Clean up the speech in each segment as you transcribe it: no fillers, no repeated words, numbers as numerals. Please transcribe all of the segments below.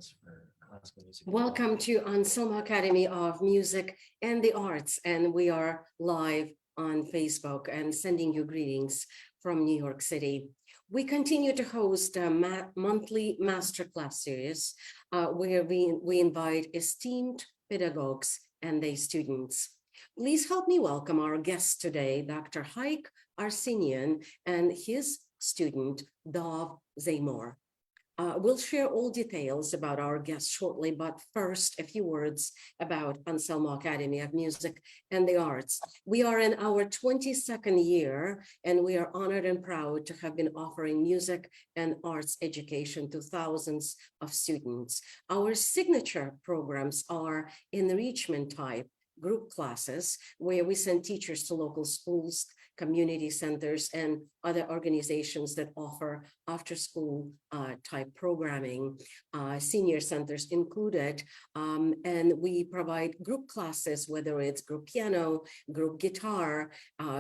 Masterclass for classical music. Welcome to Ensemble Academy of Music and the Arts, and we are live on Facebook and sending you greetings from New York City. We continue to host a monthly Masterclass series where we invite esteemed pedagogues and their students. Please help me welcome our guest today, Dr. Hayk Arsenyan and his student, Dov Zamore. We'll share all details about our guest shortly, but first, a few words about Anselmo Academy of Music and the Arts. We are in our 22nd year, and we are honored and proud to have been offering music and arts education to thousands of students. Our signature programs are enrichment type group classes, where we send teachers to local schools, community centers, and other organizations that offer after-school type programming, senior centers included, and we provide group classes, whether it's group piano, group guitar,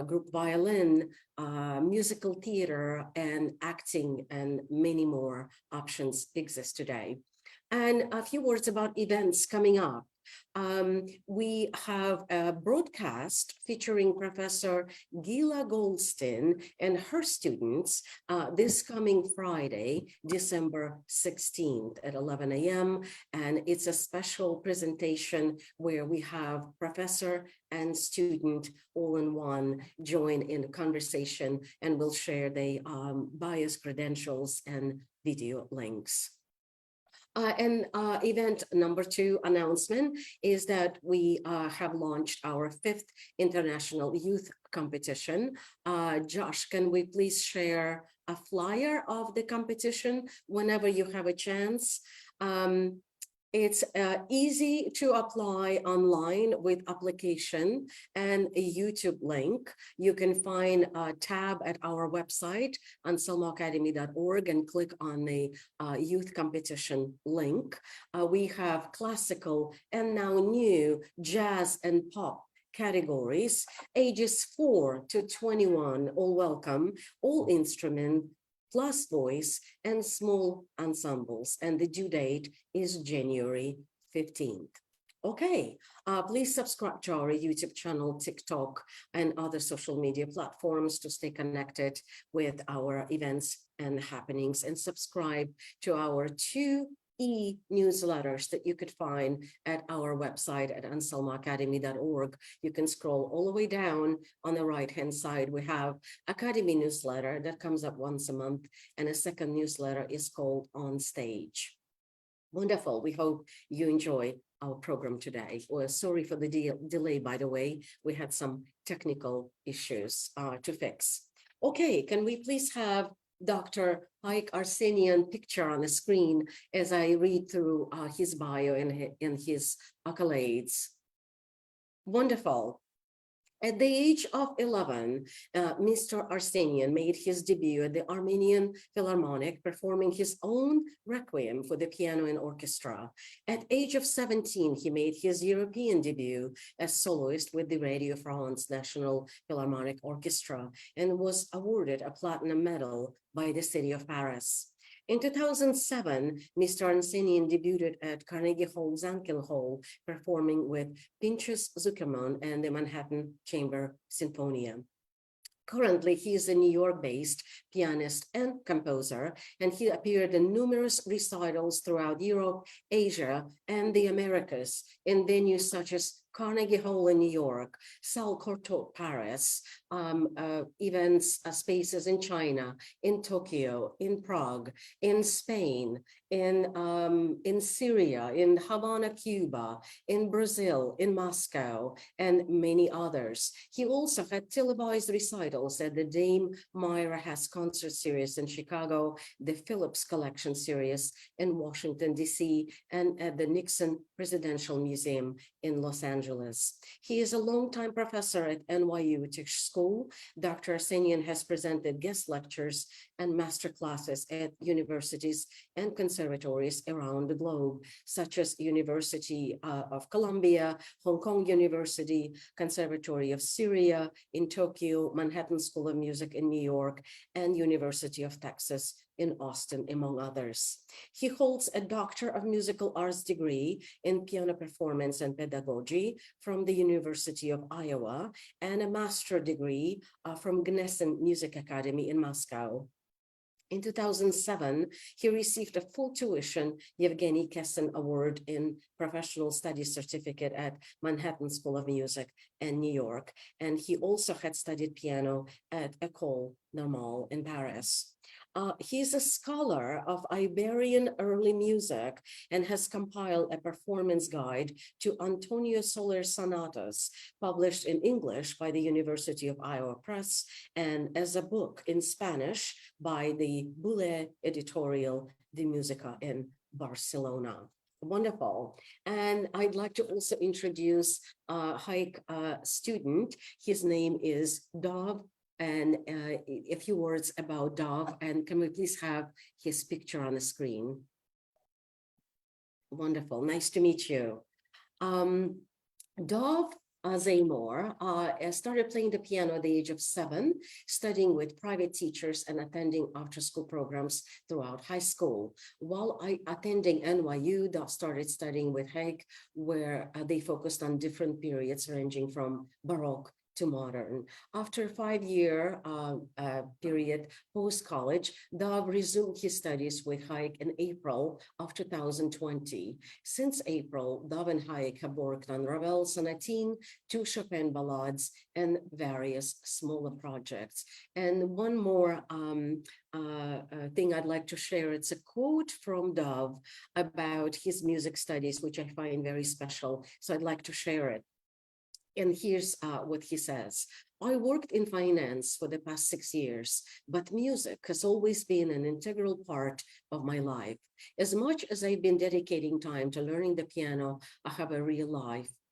group violin, musical theater, and acting, and many more options exist today. And a few words about events coming up. We have a broadcast featuring Professor Gila Goldstein and her students this coming Friday, December 16th at 11 a.m. And it's a special presentation where we have professor and student all in one join in conversation, and we'll share the bias credentials and video links. Event number 2 announcement is that we have launched our 5th International Youth Competition. Josh, can we please share a flyer of the competition whenever you have a chance? It's easy to apply online with application and a YouTube link. You can find a tab at our website, anselmoacademy.org, and click on the youth competition link. We have classical and now new jazz and pop categories, ages 4 to 21, all welcome, all instrument, plus voice, and small ensembles. And the due date is January 15th. Okay, please subscribe to our YouTube channel, TikTok, and other social media platforms to stay connected with our events and happenings, and subscribe to our 2 e-newsletters that you could find at our website at anselmoacademy.org. You can scroll all the way down on the right-hand side. We have Academy newsletter that comes up once a month, and a second newsletter is called On Stage. Wonderful. We hope you enjoy our program today. Well, sorry for the delay, by the way. We had some technical issues to fix. Okay, can we please have Dr. Hayk Arsenyan picture on the screen as I read through his bio and his accolades. Wonderful. At the age of 11, Mr. Arsenyan made his debut at the Armenian Philharmonic, performing his own requiem for the piano and orchestra. At age of 17, he made his European debut as soloist with the Radio France National Philharmonic Orchestra and was awarded a platinum medal by the city of Paris. In 2007, Mr. Arsenyan debuted at Carnegie Hall Zankel Hall, performing with Pinchas Zukerman and the Manhattan Chamber Sinfonia. Currently, he is a New York-based pianist and composer, and he appeared in numerous recitals throughout Europe, Asia, and the Americas in venues such as Carnegie Hall in New York, Salle Cortot, Paris, events, spaces in China, in Tokyo, in Prague, in Spain, in Syria, in Havana, Cuba, in Brazil, in Moscow, and many others. He also had televised recitals at the Dame Myra Hess Concert Series in Chicago, the Phillips Collection Series in Washington, D.C., and at the Nixon Presidential Museum in Los Angeles. He is a longtime professor at NYU Tisch School. Dr. Arsenyan has presented guest lectures and master classes at universities and conservatories around the globe, such as University of Columbia, Hong Kong University, Conservatory of Syria in Tokyo, Manhattan School of Music in New York, and University of Texas, in Austin, among others. He holds a Doctor of Musical Arts degree in piano performance and pedagogy from the University of Iowa and a master's degree from Gnesin Music Academy in Moscow. In 2007, he received a full tuition Yevgeny Kessin Award in Professional Studies Certificate at Manhattan School of Music in New York. And he also had studied piano at École Normale in Paris. He's a scholar of Iberian early music and has compiled a performance guide to Antonio Soler sonatas, published in English by the University of Iowa Press and as a book in Spanish by the Boulez editorial de Música in Barcelona. Wonderful. And I'd like to also introduce Hayk student. His name is Dov. And a few words about Dov, and can we please have his picture on the screen? Wonderful, nice to meet you. Dov Zamore started playing the piano at the age of 7, studying with private teachers and attending after-school programs throughout high school. While attending NYU, Dov started studying with Hayk, where they focused on different periods ranging from Baroque to modern. After a 5-year period post-college, Dov resumed his studies with Hayk in April of 2020. Since April, Dov and Hayk have worked on Ravel Sonatine, 2 Chopin ballades, and various smaller projects. And one more thing I'd like to share, it's a quote from Dov about his music studies, which I find very special. So I'd like to share it. And here's what he says. I worked in finance for the past 6 years, but music has always been an integral part of my life. As much as I've been dedicating time to learning the piano, I have a real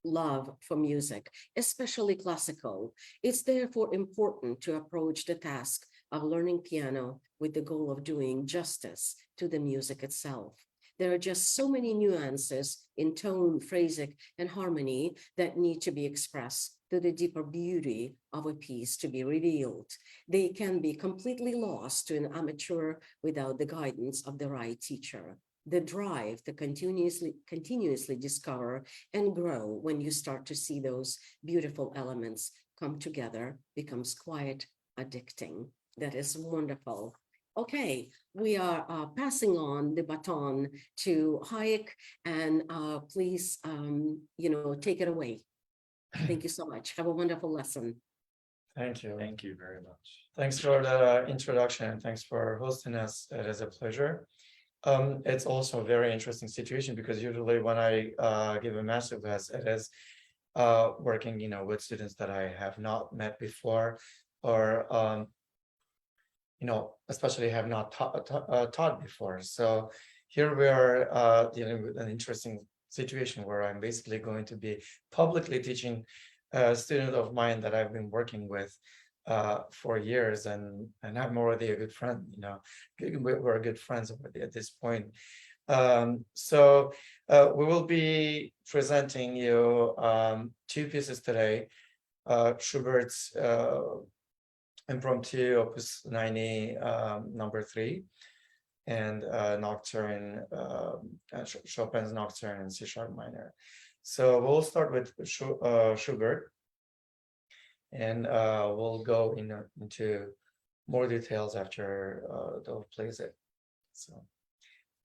love for music, especially classical. It's therefore important to approach the task of learning piano with the goal of doing justice to the music itself. There are just so many nuances in tone, phrasing, and harmony that need to be expressed to the deeper beauty of a piece to be revealed. They can be completely lost to an amateur without the guidance of the right teacher. The drive to continuously discover and grow when you start to see those beautiful elements come together becomes quite addicting. That is wonderful. Okay, we are passing on the baton to Hayk, and please, take it away. Thank you so much. Have a wonderful lesson. Thank you. Thank you very much. Thanks for the introduction. Thanks for hosting us. It is a pleasure. It's also a very interesting situation because usually when I give a masterclass, it is working, with students that I have not met before, or especially have not taught before. So here we are dealing with an interesting situation where I'm basically going to be publicly teaching a student of mine that I've been working with for years, and I'm already a good friend. We're good friends already at this point. So we will be presenting you 2 pieces today. Schubert's Impromptu, Opus 90, number 3, and Nocturne, Chopin's Nocturne in C# minor. So we'll start with Schubert, and we'll go into more details after Dov plays it. So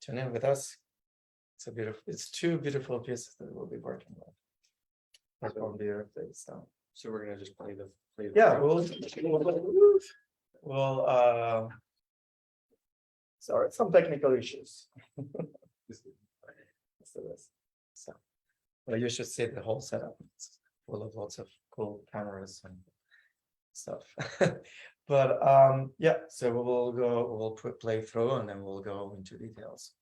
tune in with us. It's 2 beautiful pieces that we'll be working with. Perform the earth days. So we're gonna just play the Yeah, we'll sorry, some technical issues. So, well, you should see the whole setup. It's full of lots of cool cameras and stuff. But yeah, so we'll play through and then we'll go into details.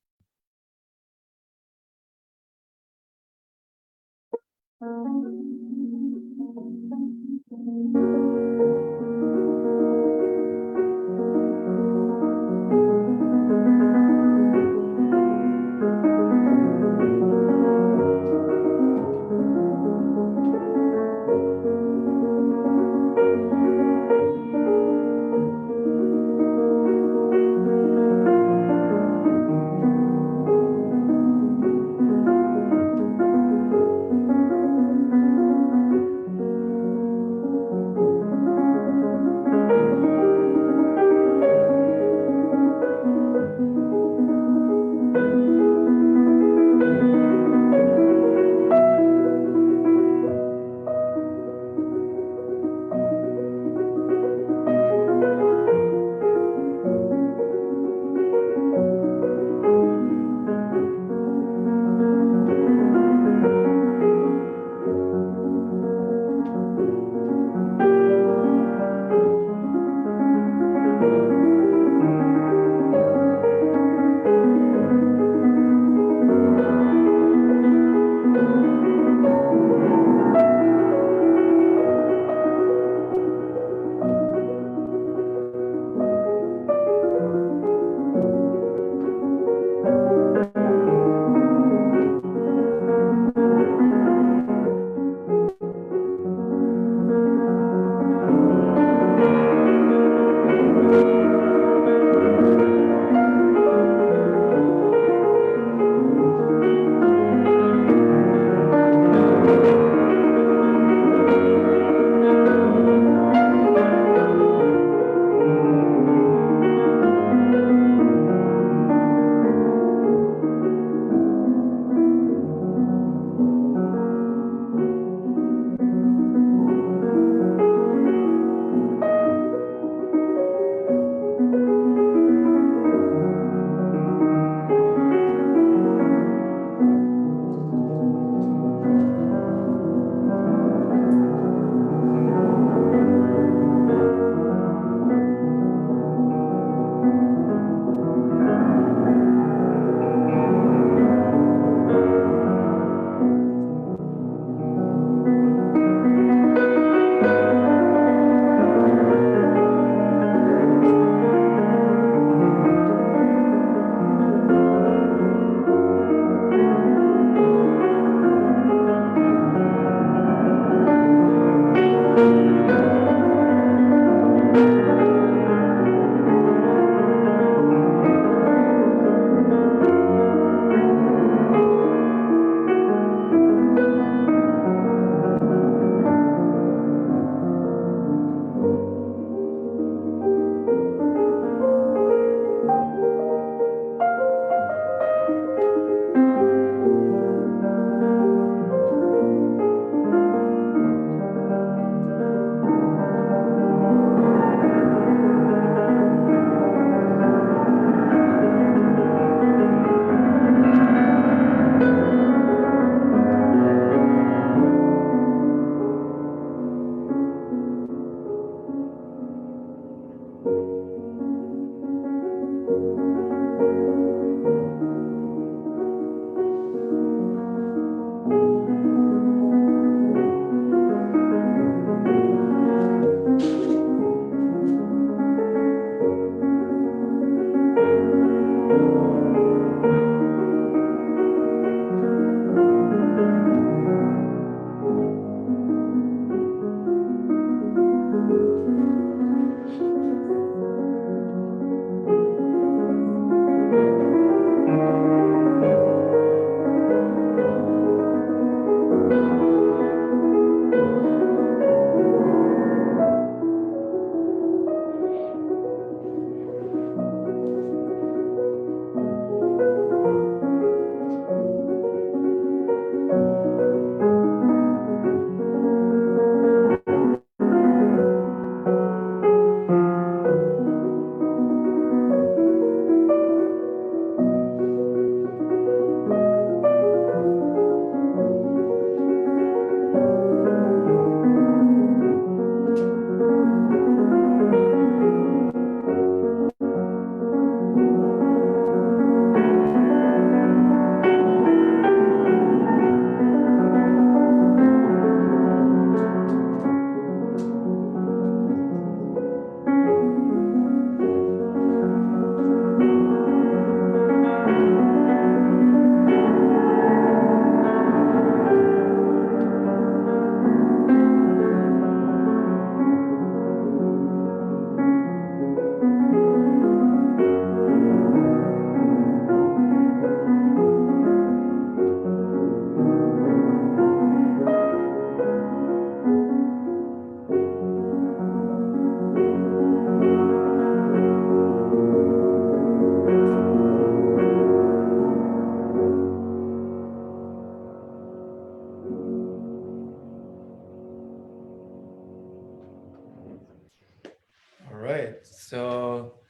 So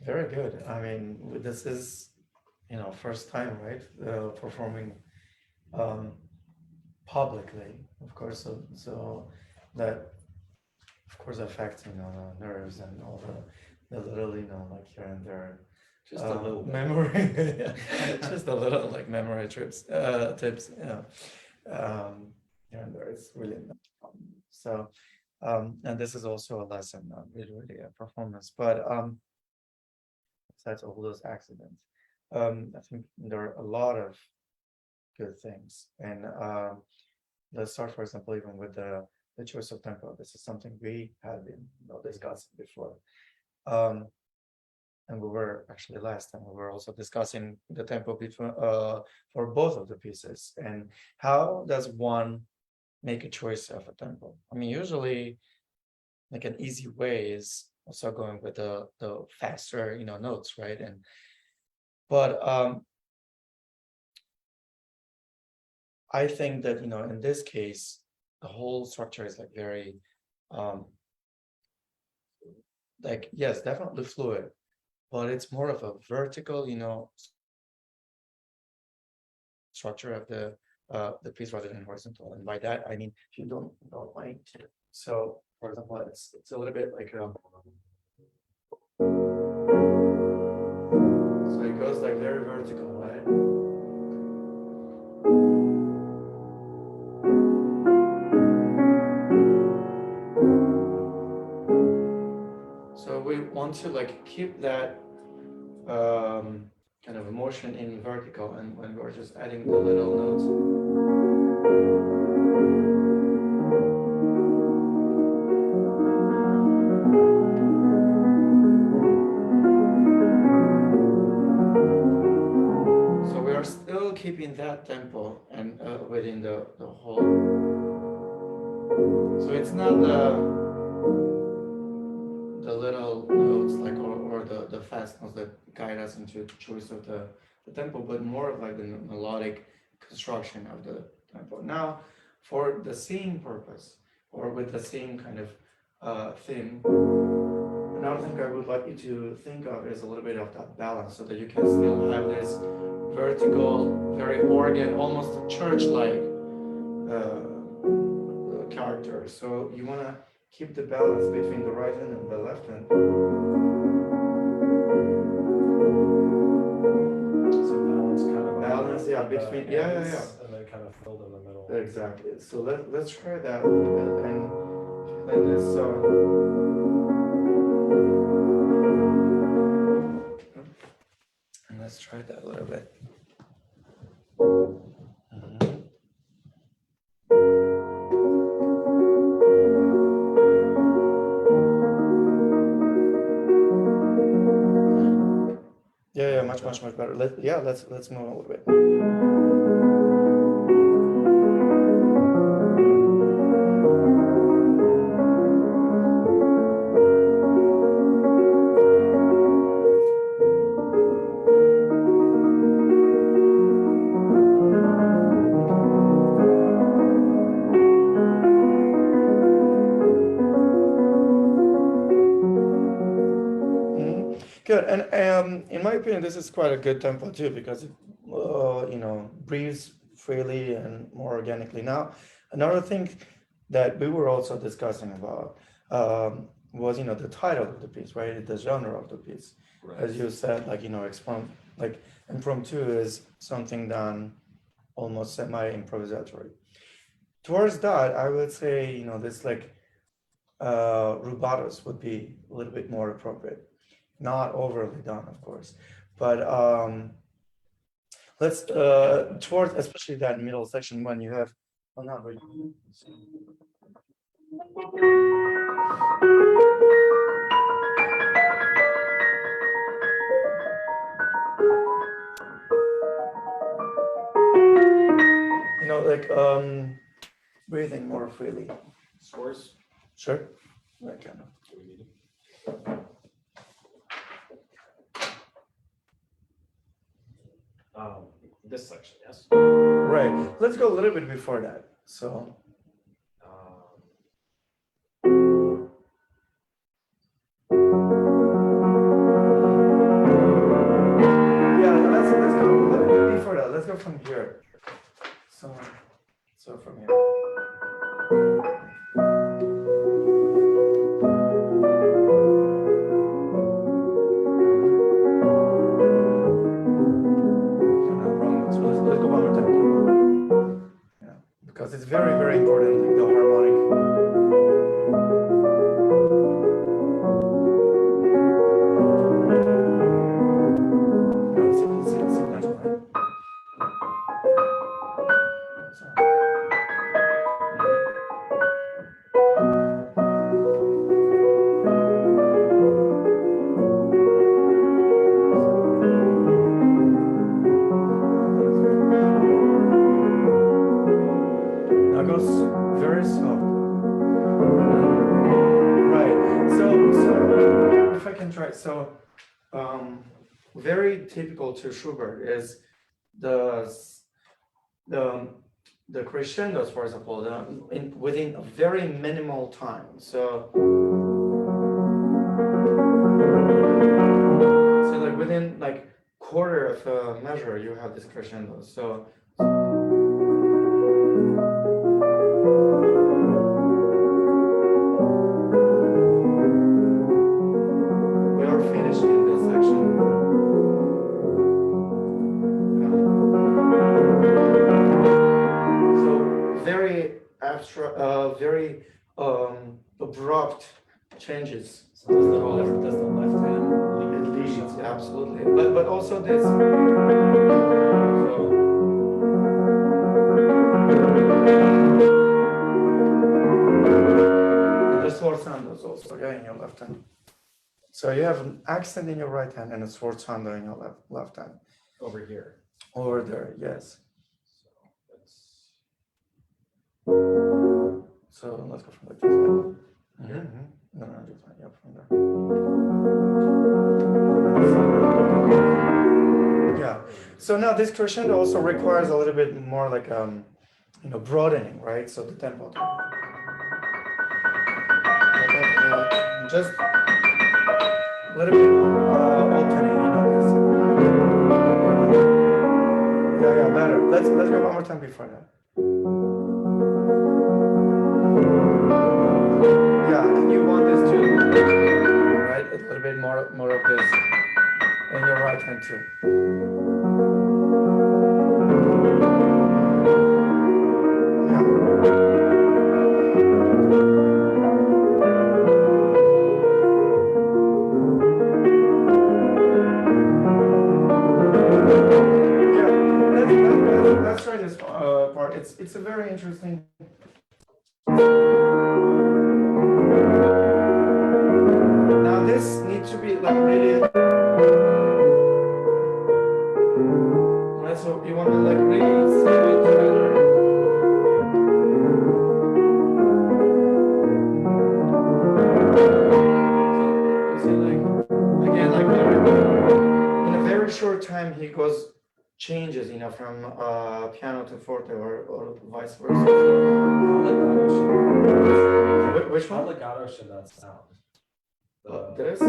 very good. I mean, this is, first time, right? Performing um, publicly, of course. So that, of course, affects, the nerves and all the little, like here and there. Just a little bit. memory, just a little like memory tips, here and there. It's really not a problem. So, and this is also a lesson, not really a performance, but besides all those accidents, I think there are a lot of good things. And let's start, for example, even with the choice of tempo. This is something we had been discussing before. And we were actually last time we were also discussing the tempo between for both of the pieces, and how does one make a choice of a tempo. I mean, usually like an easy way is also going with the faster notes, right? And but I think that in this case the whole structure is like very like, yes, definitely fluid, but it's more of a vertical structure of the piece rather than horizontal. And by that I mean, if you don't mind, so for example, it's a little bit like so it goes like very vertical, right? So we want to like keep that kind of motion in vertical, and when we're just adding the little notes. So we are still keeping that tempo and within the whole. So it's not the little notes like or the fast notes that guide us into the choice of the tempo, but more of like the melodic construction of the tempo. Now, for the same purpose or with the same kind of theme, another thing I would like you to think of is a little bit of that balance, so that you can still have this vertical, very organ, almost church-like character. So you want to keep the balance between the right hand and the left hand. So balance kind of Balance, yeah, between, yeah. and then kind of filled in the middle. Exactly. So let's try that and this and let's try that a little bit. Yeah, much better. Let's move a little bit. Good, and in my opinion, this is quite a good tempo too, because it, breathes freely and more organically. Now, another thing that we were also discussing about was the title of the piece, right? The genre of the piece, Right. as you said, like impromptu is something done almost semi-improvisatory. Towards that, I would say this like rubatos would be a little bit more appropriate. Not overly done, of course, but let's towards especially that middle section when you have not really. Like breathing more freely. Scores? Sure. That kind of. Do we need it? This section, yes. Right. Let's go a little bit before that. So. go from here. So from here. Let's go one more time. Yeah, because it's very, very important, like the harmonic. Now goes very soft. Right. So if I can try. So very typical to Schubert is the crescendos, for example, within a very minimal time. So like within like quarter of a measure, you have this crescendo. So we are finishing this section. So very abstract, very abrupt changes. So does the left hand lead? Absolutely, but also this. So, the sforzando is also in your left hand. So you have an accent in your right hand and a sforzando in your left hand. Over here. Over there, yes. So that's So let's go from like this. No, just yeah, from there. Yeah. So now this crescendo also requires a little bit more like broadening, right? So the tempo. Just a little bit opening, Yeah, better. Let's go one more time before that. Yeah, and you want this to, right? A little bit more of this in your right hand too. Let's try this part. It's a very interesting. Now this needs to be like really. Right, so you want to like really stay together. So like again, like in a very short time, he goes. Changes, from piano to forte or vice versa. Which one? How legato should that sound? This?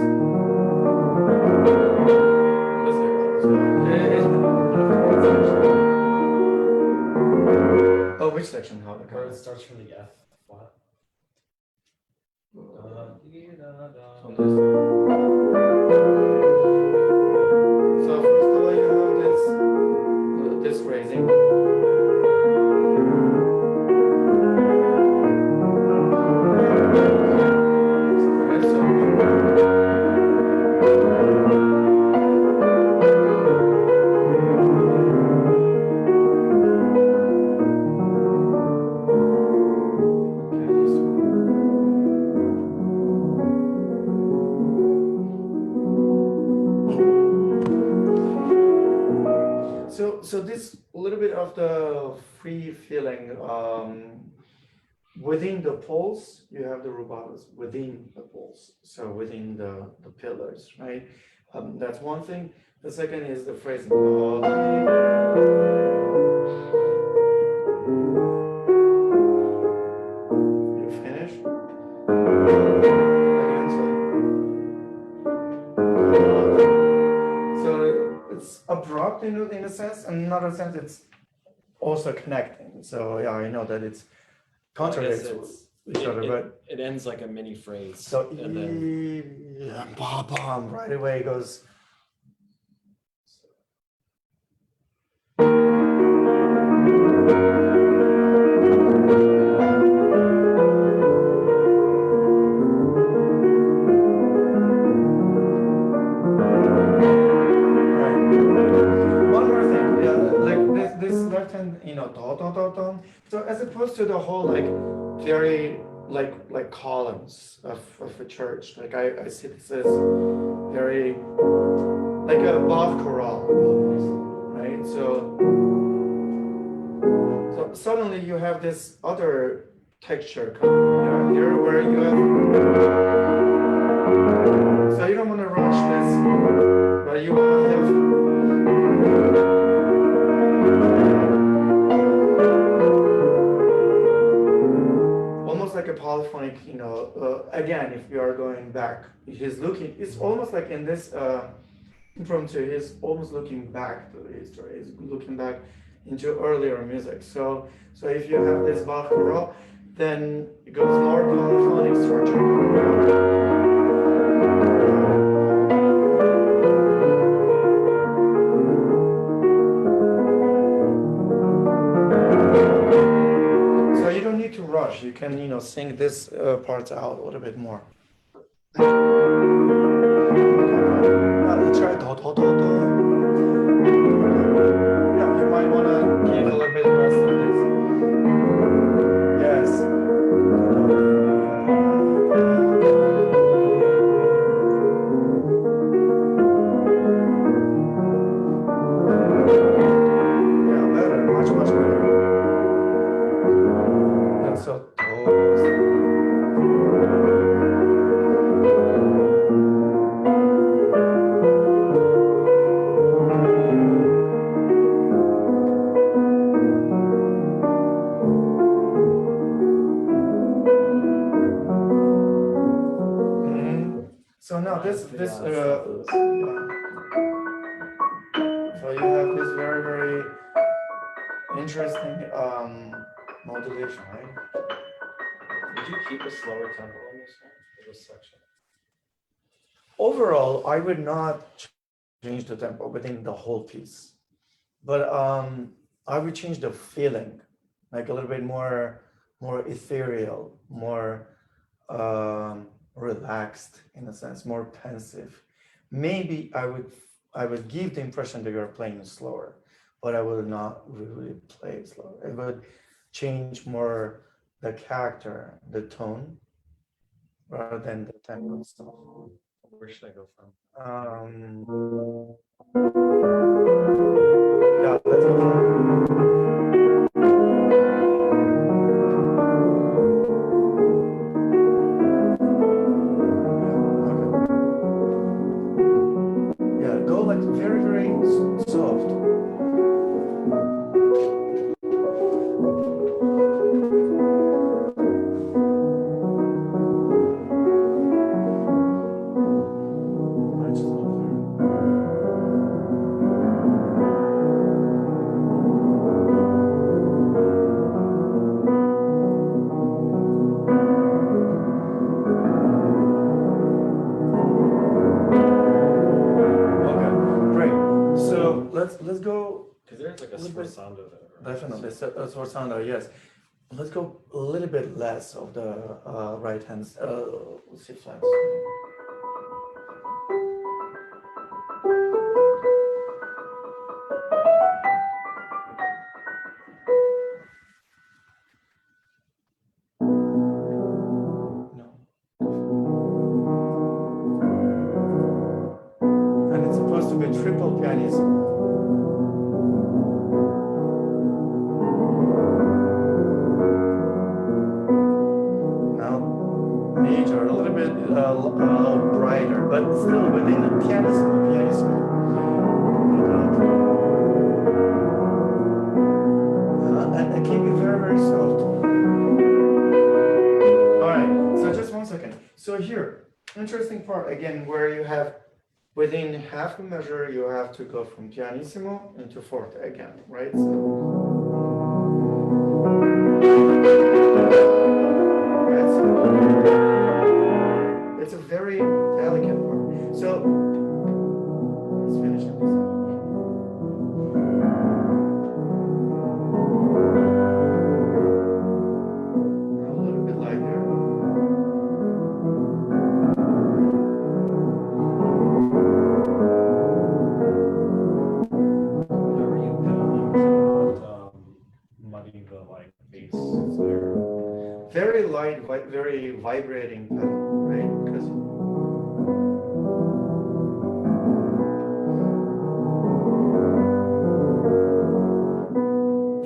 Oh, which section? How legato? Where it starts from the F flat. So first of all, you have this raising. So this little bit of the free feeling within the pulse, you have the rubatos within the pulse, so within the pillars, right? That's one thing. The second is the phrasing. You finish. Again, so it's abrupt in a sense, and in another sense, it's also connecting. So yeah, I know that it's Well, I guess contradicts each other, but it ends like a mini phrase. so and then yeah, bam, bam, right away goes. One more thing, yeah, like this left hand, do, do, do, do. So as opposed to the whole like very like columns of a church, like I see this as very like a Bach chorale, right? So suddenly you have this other texture coming here where you have. So you don't want to rush this, but you want to have. Almost like a polyphonic, again, if we are going back, it's almost like in this impromptu, he's almost looking back to the history, he's looking back into earlier music. So if you have this Bach chorale, then it goes more polyphonic structure. You don't need to rush. You can, sing this part out a little bit more. Let's try do, do, do, do. Yeah, you might want to give a little bit rest of this. Yes. Yeah, better, much, much better. So so now so you have this very, very interesting modulation, right? Did you keep a slower tempo on this section? Overall, I would not change the tempo within the whole piece, but I would change the feeling, like a little bit more ethereal, more relaxed in a sense, more pensive. Maybe I would give the impression that you're playing slower, but I would not really play it slower. I would change more the character, the tone, rather than the tempo itself. Where should I go from? Yeah, let's go from. Yeah, go like very, very soft. Let's go. Because there's like a sforzando there. Right? Definitely, sforzando, yes. Let's go a little bit less of the right hand. Let's see flats. No. And it's supposed to be triple pianism. Major, a little bit brighter, but still within the pianism. And keep it very, very soft. All right, so just 1 second. So here, interesting part again, where you have within half a measure, you have to go from pianissimo into forte again, right? So it's a very delicate part. So let's finish this. A little bit lighter. How are you pedaling to not muddy the like bass there? Very light, very vibrating pedal, right? Because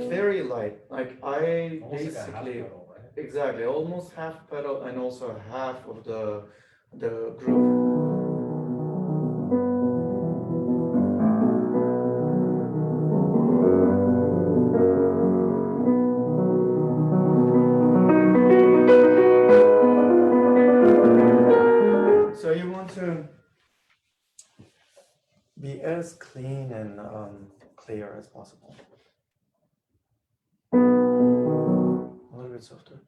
very light. Like I Almost like a half basically pedal, right? exactly almost half pedal and also half of the groove. So you want to be as clean and clear as possible. A little bit softer.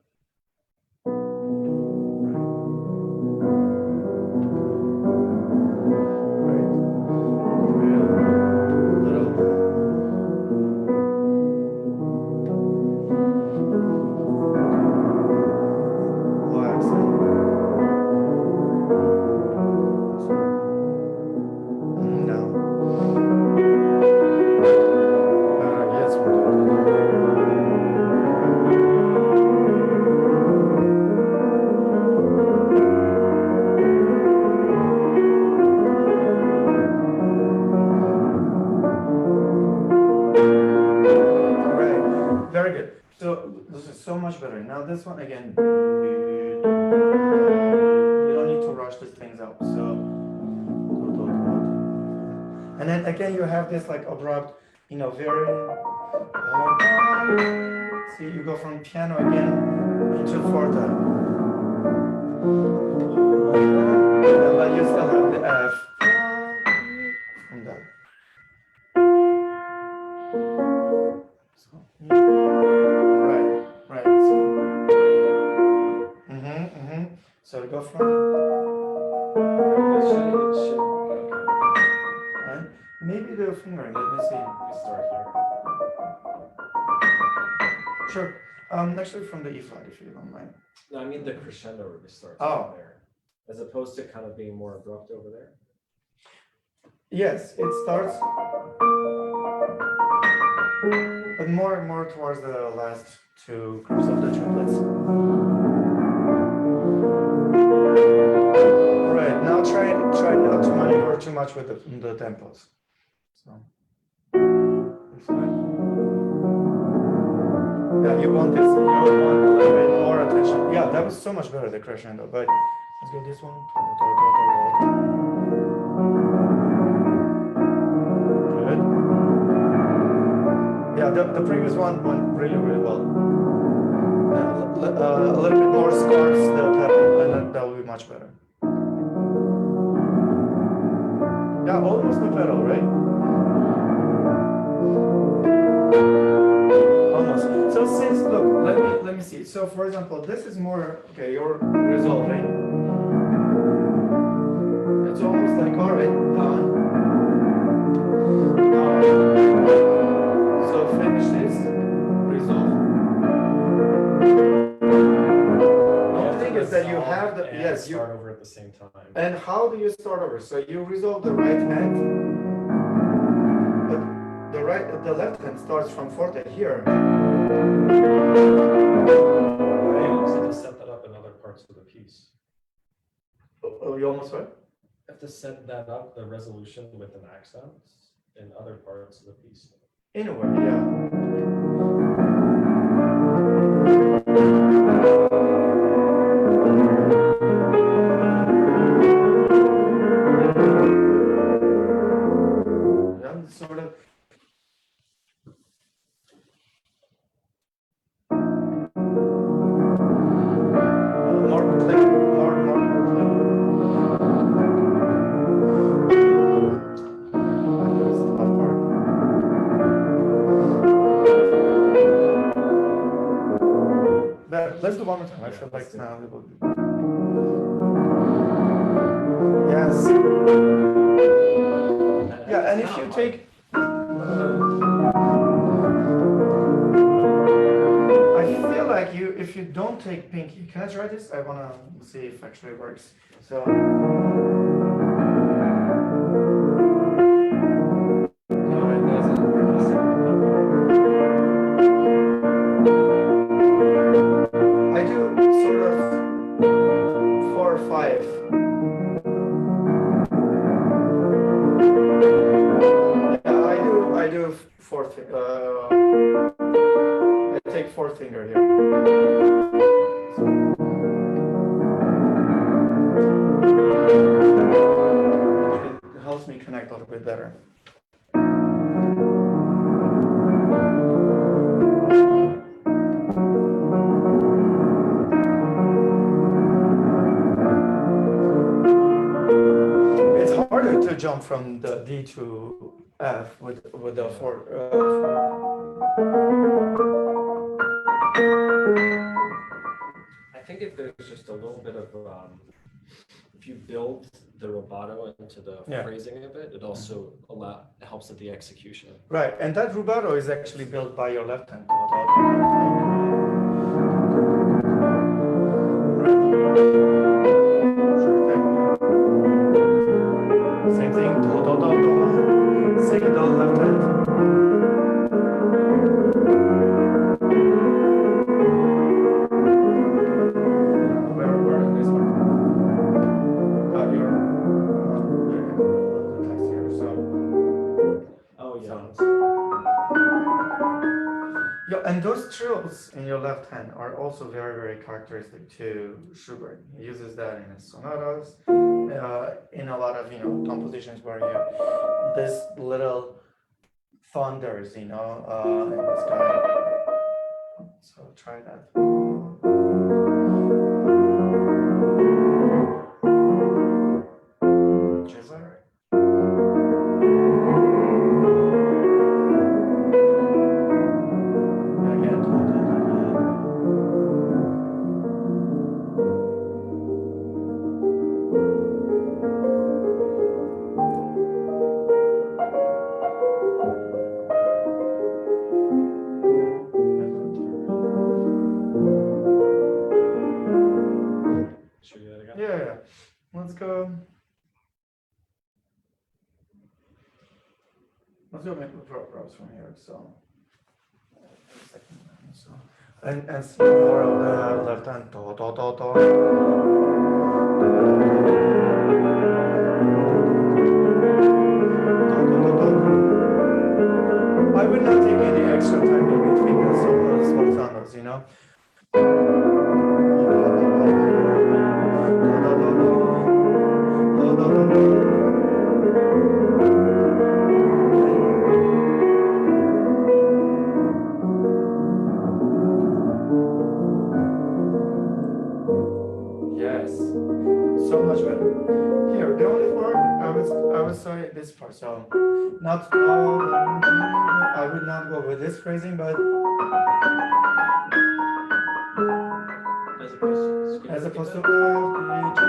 Very good. So this is so much better. Now this one again, you don't need to rush these things out. So, and then again you have this like abrupt, very. See, you go from piano again into forte, but you still have the F from that. Right. So we go from. Right. Maybe the fingering. Let me see. We start here. Sure. Actually, from the E flat, if you don't mind. No, I mean the crescendo really starts Oh. there, as opposed to kind of being more abrupt over there. Yes, it starts, but more towards the last two groups of the triplets. Right. Now try not to maneuver too much with the tempos. So. Yeah, you want a little bit more attention. Yeah, that was so much better, the crescendo, but let's go this one. Good. Yeah, the previous one went really well. A little bit more scarce the pedal, and that will be much better. Yeah, almost the pedal, right? Almost. So since, look, let me see. So for example, this is more, okay, you're resolving. It's almost like, all right, done. So finish this, resolve. The thing is that you have the, yes, you start over at the same time. And how do you start over? So you resolve the right hand, but the left hand starts from forte here. I also have to set that up in other parts of the piece. Oh, you almost right? I have to set that up, the resolution with an accent in other parts of the piece. In a way, yeah. Yeah, sort of. More clean, more clean. do one more time. I feel like now it will be. Yes. Yeah, and if you take. I feel like if you don't take pinky, can I try this? I wanna see if actually it works. So. I do sort of 4 or 5. Yeah, I do fourth. I take fourth finger here. It helps me connect a little bit better. It's harder to jump from the D to F with the four. I think if there's just a little bit of, if you build the rubato into the phrasing of it, it also helps with the execution. Right, and that rubato is actually built by your left hand. Same thing, do, do, do, do. Second on left hand. Where is this one? Your the text here. So. Oh yeah. Yeah, and those trills in your left hand are also very, very characteristic to Schubert. He uses that in his sonatas, in a lot of compositions where you have this little thunders, in this kind. So try that. Chisler. Yeah, let's go. Let's go make the props from here. So, and more of the left hand. Do, do, do, do. I would not take any extra time in between the small sounds, Yes, so much better. Here, the only part I was sorry this part. So, not I would not go with this phrasing, but as opposed to F, D, G,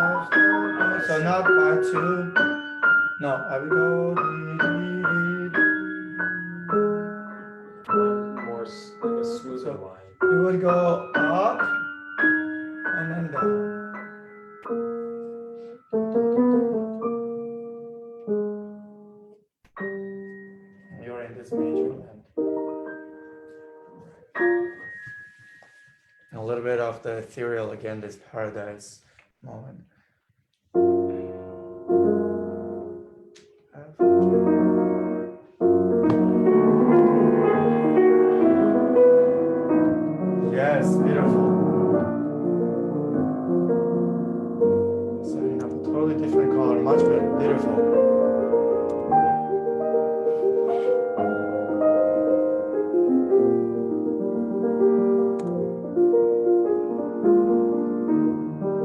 F, so not part 2. No, I would go D, D, More like a smoother line. You would go up and then down. You're in this major land. A little bit of the ethereal again, this paradise moment. Yes, beautiful. So you have a totally different color, much better, beautiful.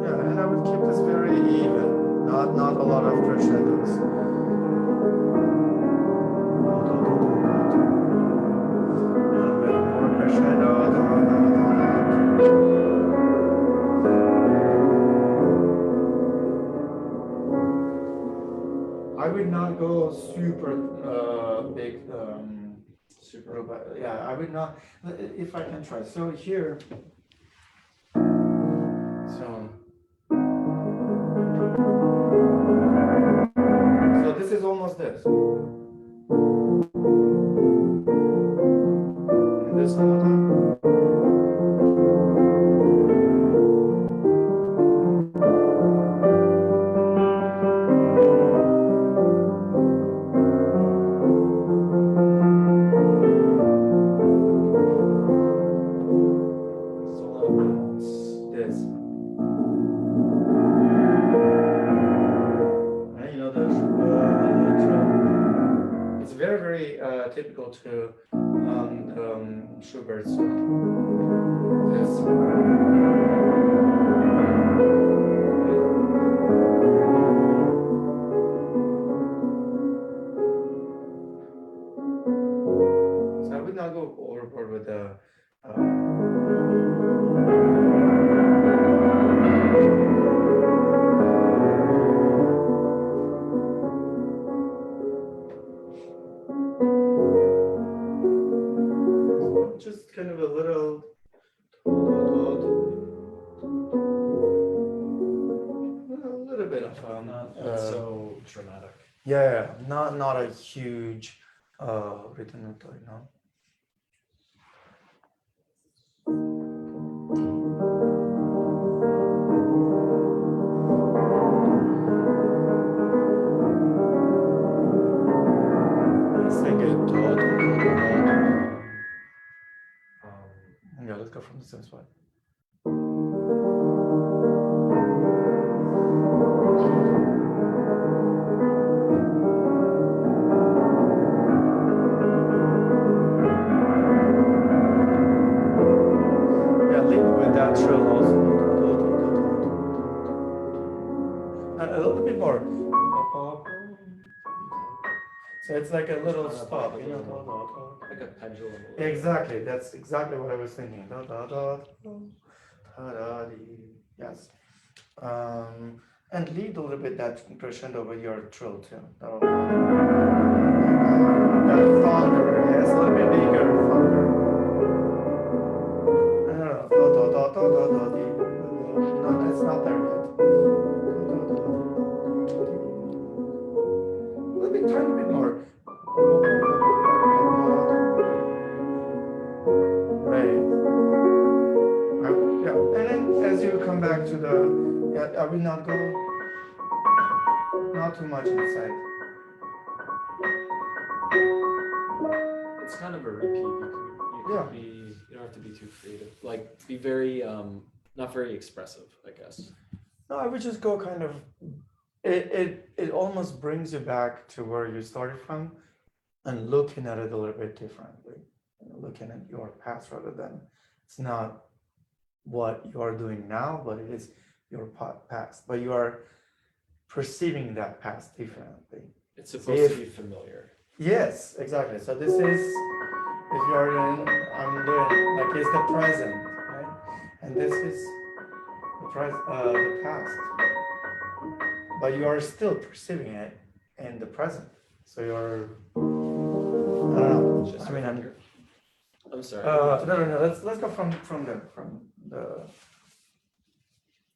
Yeah, and I would keep this very even, not a lot of crescendos. A little bit more crescendo. not go super big. Super. Yeah, I would not. If I can try. So here. So. So this is almost this. And this one. This. And you know the it's very very typical to Schubert's this. So I would not go overboard with the. Just kind of a little. A little bit of Not so dramatic. yeah, not a huge rhythm, you know. Yeah, let's go from the same spot. Yeah, leave with that trill also. And a little bit more. So it's like a little stop, you know. Like a pendulum. Exactly, that's exactly what I was thinking. Yes. And lead a little bit that crescendo with your trill too. That thunder, yes, a little bit bigger thunder. No, it's not there yet. A little bit, tiny bit more. Right. Yeah, and then as you come back to the, yeah, I will not go, not too much inside. It's kind of a repeat. You Yeah. be, you don't have to be too creative. Like be very, not very expressive, I guess. No, I would just go kind of, it almost brings you back to where you started from and looking at it a little bit differently. You know, looking at your past rather than, it's not what you are doing now, but it is your past. But you are perceiving that past differently. It's supposed to be familiar. Yes, exactly. So this is, if you're in, I'm doing, like it's the present, right? And this is the past. But you are still perceiving it in the present. So you're, I don't know. Just I mean, I'm sorry. no. Let's go from the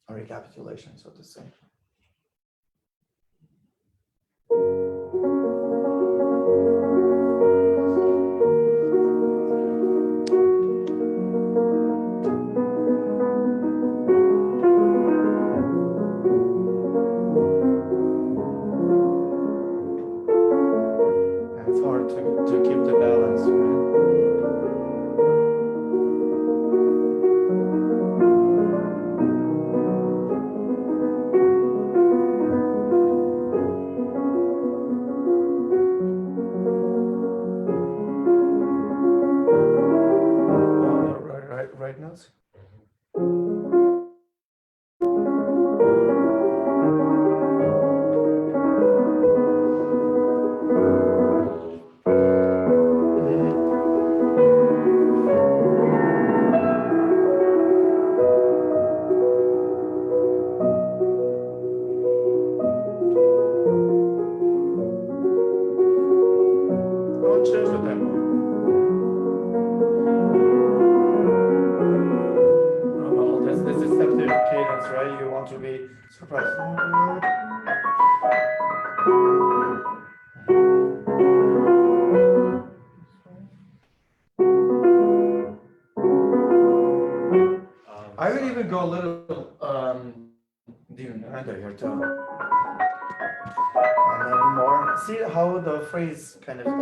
recapitulation, so to say. And it's hard to keep the balance, right? notes, right? You want to be surprised. I would even go a little diminuendo here too. And then more. See how the phrase kind of. And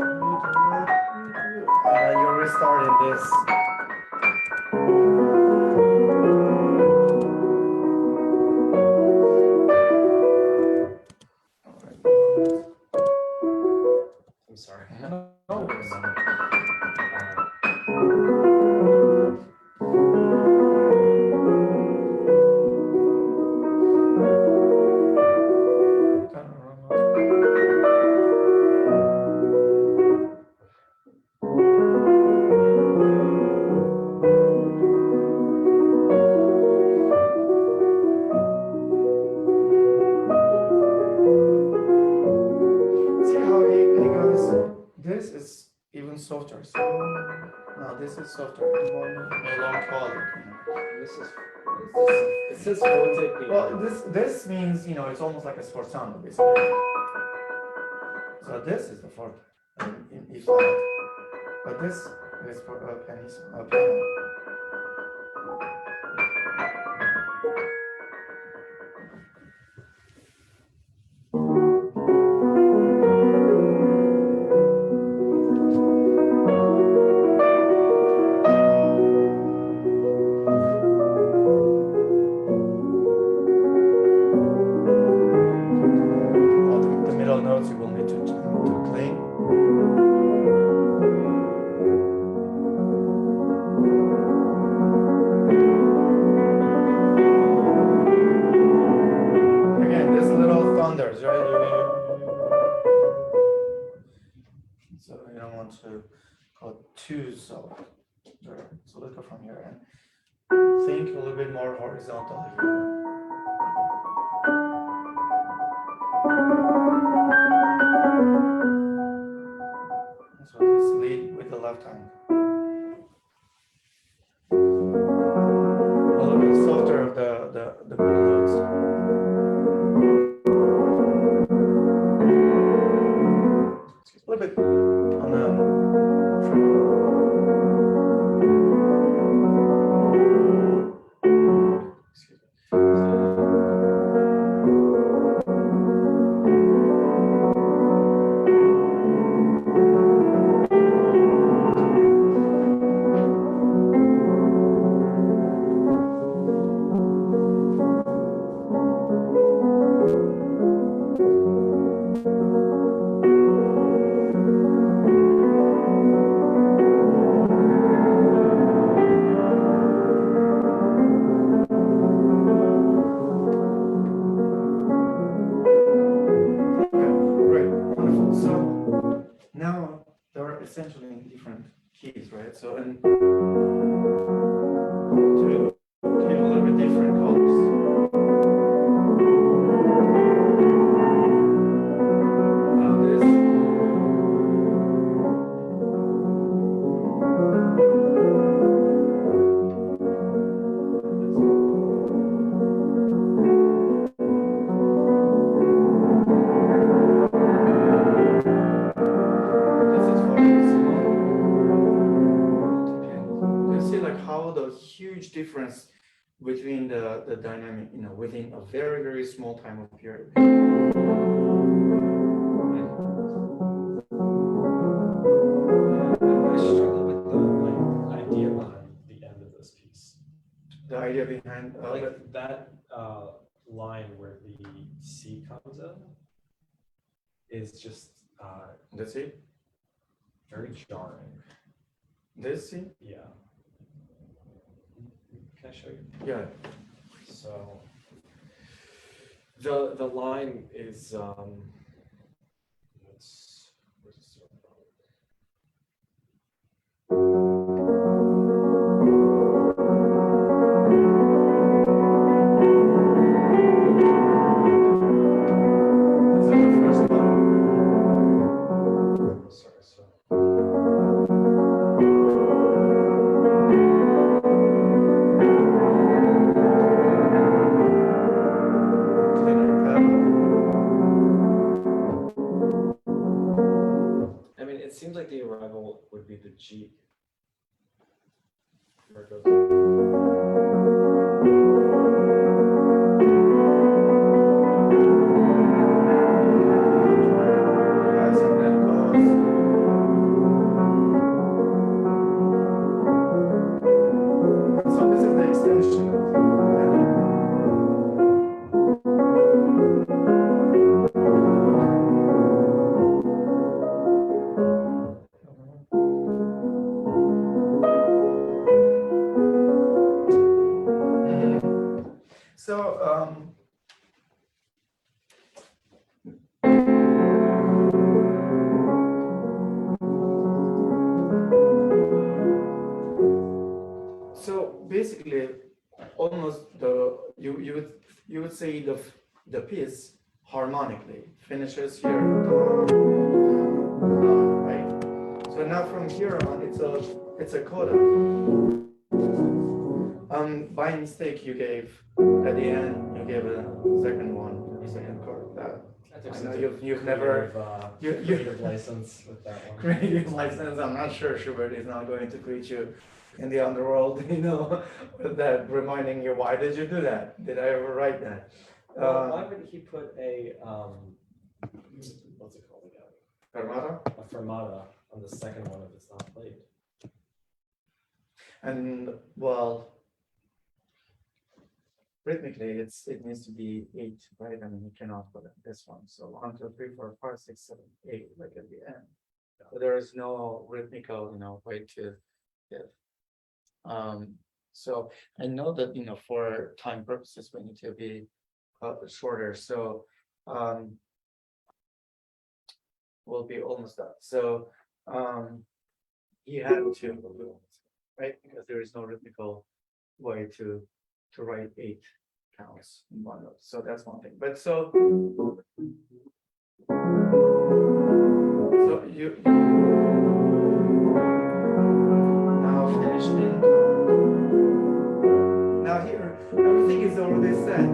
then you restart in this. I'm sorry. No worries. This is even softer. So no, this is softer. More melancholic. This is. It says forte. Well, this means it's almost like a sforzando basically. So this is the forte in E flat, but this is for piano. Notes you will need to clean. Again, this little thunders, right? So you don't want to go too soft. So let's go from here and think a little bit more horizontally here. So just lead with the left hand. A little bit softer of the middle notes. A little bit on the essentially in different keys, right? So and to give a little bit different colors. Now this. Huge difference between the dynamic, within a very, very small time of period. I struggle with the idea behind the end of this piece. The idea behind that line where the C comes in is just that's it. Very jarring. This C? Yeah. Can I show you? Yeah. So the line is be the G. Where it goes. As and then goes. So this is the extension. So so basically, almost you would say the piece harmonically finishes here, right? So now from here on, it's a coda. By mistake, you gave at the end you gave a second chord. I know you've never creative license with that one. creative license. I'm not sure Schubert is not going to greet you in the underworld, with that reminding you, why did you do that? Did I ever write that? Well, why would he put a what's it called again? Fermata? A fermata on the second one if it's not played. And well, rhythmically, it needs to be 8, right? I mean, you cannot put this one. So 1, 2, 3, 4, 5, 6, 7, 8, like at the end. So there is no rhythmical, way to give. So I know that for time purposes we need to be shorter. So we'll be almost done. So you had to, right? Because there is no rhythmical way to write 8 counts in one note. So that's one thing. But so you now finished in. Now here, everything is already set.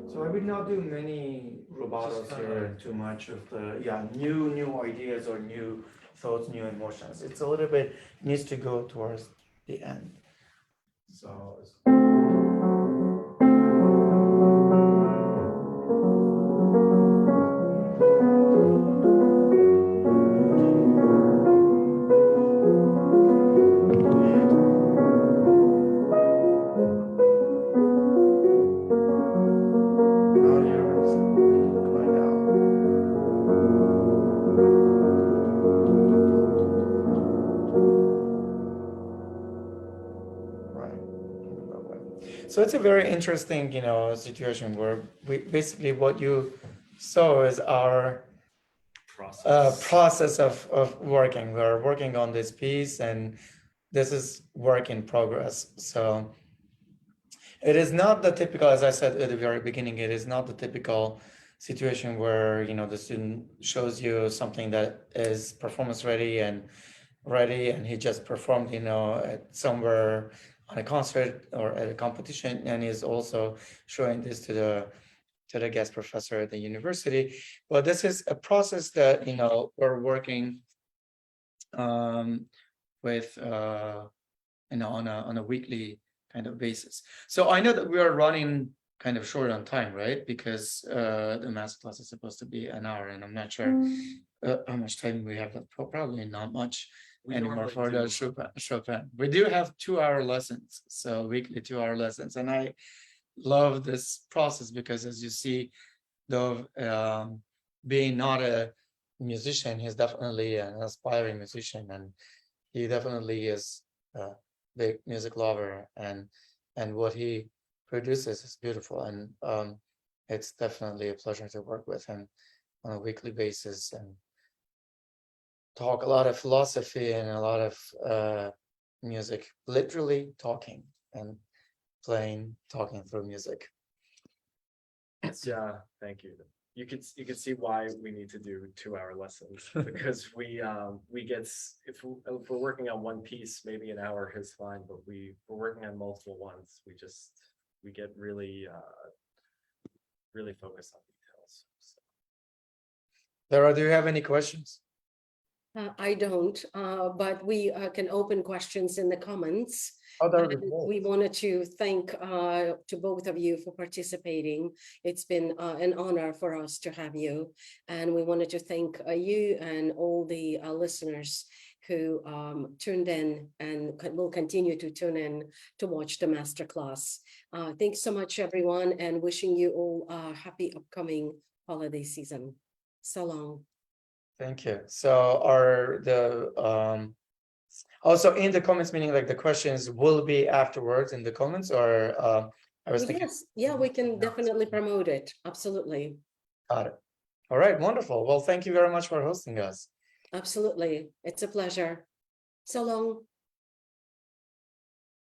So I will not do many rubatos here and too much of the new ideas or new thoughts, new emotions. It's a little bit needs to go towards the end. So now you're going down. Right. So it's a very interesting, situation where we basically what you saw is our process of working. We're working on this piece, and this is work in progress. So it is not the typical, as I said at the very beginning, it is not the typical situation where the student shows you something that is performance ready and he just performed at somewhere on a concert or at a competition, and is also showing this to the guest professor at the university. But this is a process that we're working with on a weekly kind of basis. So I know that we are running kind of short on time, right? Because the masterclass is supposed to be an hour, and I'm not sure how much time we have left. Probably not much anymore for the Chopin. We do have 2-hour lessons, so weekly 2-hour lessons, and I love this process because, as you see, Dov being not a musician, he's definitely an aspiring musician, and he definitely is a big music lover, and what he produces is beautiful, and it's definitely a pleasure to work with him on a weekly basis and talk a lot of philosophy and a lot of music, literally talking and talking through music. Yeah, thank you. you could see why we need to do 2-hour lessons because if we're working on one piece, maybe an hour is fine, but we're working on multiple ones. We get really focused on details. So. Laura, do you have any questions? I don't, but we can open questions in the comments. Oh, that would be And great. we wanted to thank to both of you for participating. It's been an honor for us to have you. And we wanted to thank you and all the listeners who tuned in and will continue to tune in to watch the masterclass. Thanks so much, everyone, and wishing you all a happy upcoming holiday season. So long. Thank you. So also in the comments, meaning like the questions will be afterwards in the comments, or I was thinking. Yes, yeah, we can definitely promote it. Absolutely. Got it. All right, wonderful. Well, thank you very much for hosting us. Absolutely. It's a pleasure. So long.